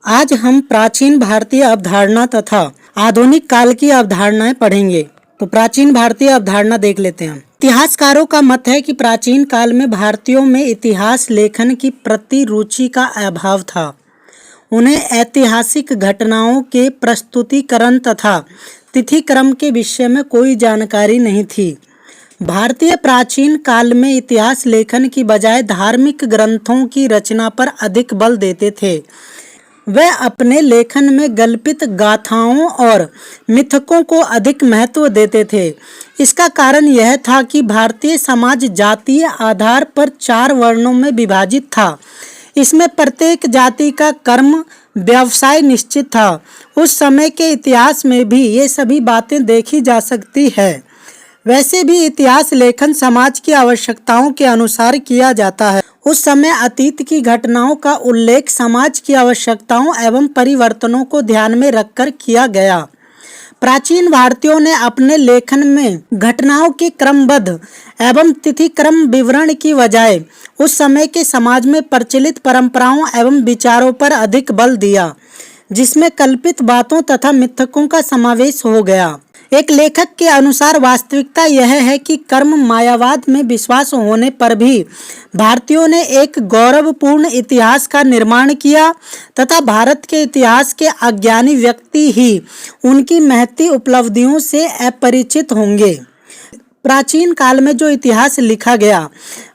आज हम प्राचीन भारतीय अवधारणा तथा आधुनिक काल की अवधारणाएं पढ़ेंगे। तो प्राचीन भारतीय अवधारणा देख लेते हैं। इतिहासकारों का मत है कि प्राचीन काल में भारतीयों में इतिहास लेखन की प्रति रुचि का अभाव था। उन्हें ऐतिहासिक घटनाओं के प्रस्तुतिकरण तथा तिथिक्रम के विषय में कोई जानकारी नहीं थी। भारतीय प्राचीन काल में इतिहास लेखन की बजाय धार्मिक ग्रंथों की रचना पर अधिक बल देते थे। वे अपने लेखन में गल्पित गाथाओं और मिथकों को अधिक महत्व देते थे। इसका कारण यह था कि भारतीय समाज जातीय आधार पर 4 वर्णों में विभाजित था। इसमें प्रत्येक जाति का कर्म व्यवसाय निश्चित था। उस समय के इतिहास में भी ये सभी बातें देखी जा सकती है। वैसे भी इतिहास लेखन समाज की आवश्यकताओं के अनुसार किया जाता है। उस समय अतीत की घटनाओं का उल्लेख समाज की आवश्यकताओं एवं परिवर्तनों को ध्यान में रखकर किया गया। प्राचीन भारतीयों ने अपने लेखन में घटनाओं के क्रमबद्ध एवं तिथिक्रम विवरण की बजाय उस समय के समाज में प्रचलित परंपराओं एवं विचारों पर अधिक बल दिया, जिसमें कल्पित बातों तथा मिथकों का समावेश हो गया। एक लेखक के अनुसार वास्तविकता यह है कि कर्म मायावाद में विश्वास होने पर भी भारतीयों ने एक गौरवपूर्ण इतिहास का निर्माण किया तथा भारत के इतिहास के अज्ञानी व्यक्ति ही उनकी महती उपलब्धियों से अपरिचित होंगे। प्राचीन काल में जो इतिहास लिखा गया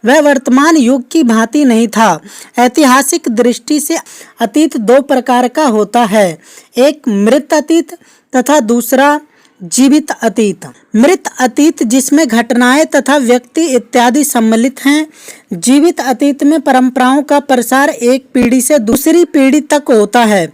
वह वर्तमान युग की भांति नहीं था। ऐतिहासिक दृष्टि से अतीत 2 प्रकार का होता है, एक मृत अतीत तथा दूसरा जीवित अतीत। मृत अतीत जिसमें घटनाएं तथा व्यक्ति इत्यादि सम्मिलित हैं। जीवित अतीत में परंपराओं का प्रसार एक पीढ़ी से दूसरी पीढ़ी तक होता है।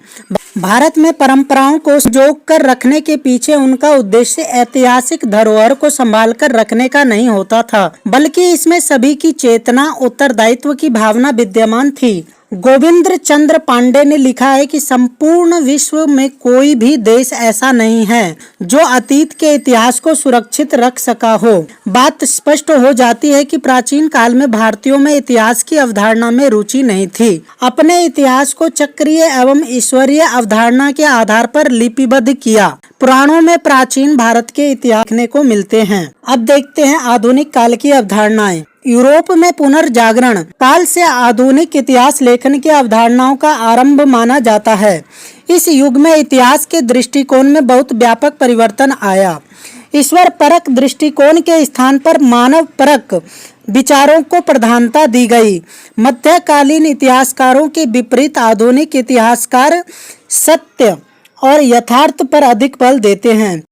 भारत में परंपराओं को संजोग कर रखने के पीछे उनका उद्देश्य ऐतिहासिक धरोहर को संभाल कर रखने का नहीं होता था, बल्कि इसमें सभी की चेतना उत्तरदायित्व की भावना विद्यमान थी। गोविंद चंद्र पांडे ने लिखा है कि संपूर्ण विश्व में कोई भी देश ऐसा नहीं है जो अतीत के इतिहास को सुरक्षित रख सका हो। बात स्पष्ट हो जाती है कि प्राचीन काल में भारतीयों में इतिहास की अवधारणा में रुचि नहीं थी। अपने इतिहास को चक्रीय एवं ईश्वरीय अवधारणा के आधार पर लिपिबद्ध किया। पुराणों में प्राचीन भारत के इतिहास देखने को मिलते हैं। अब देखते हैं आधुनिक काल की अवधारणाएं। यूरोप में पुनर्जागरण काल से आधुनिक इतिहास लेखन की अवधारणाओं का आरंभ माना जाता है। इस युग में इतिहास के दृष्टिकोण में बहुत व्यापक परिवर्तन आया। ईश्वर परक दृष्टिकोण के स्थान पर मानव परक विचारों को प्रधानता दी गई। मध्यकालीन इतिहासकारों के विपरीत आधुनिक इतिहासकार सत्य और यथार्थ पर अधिक बल देते हैं।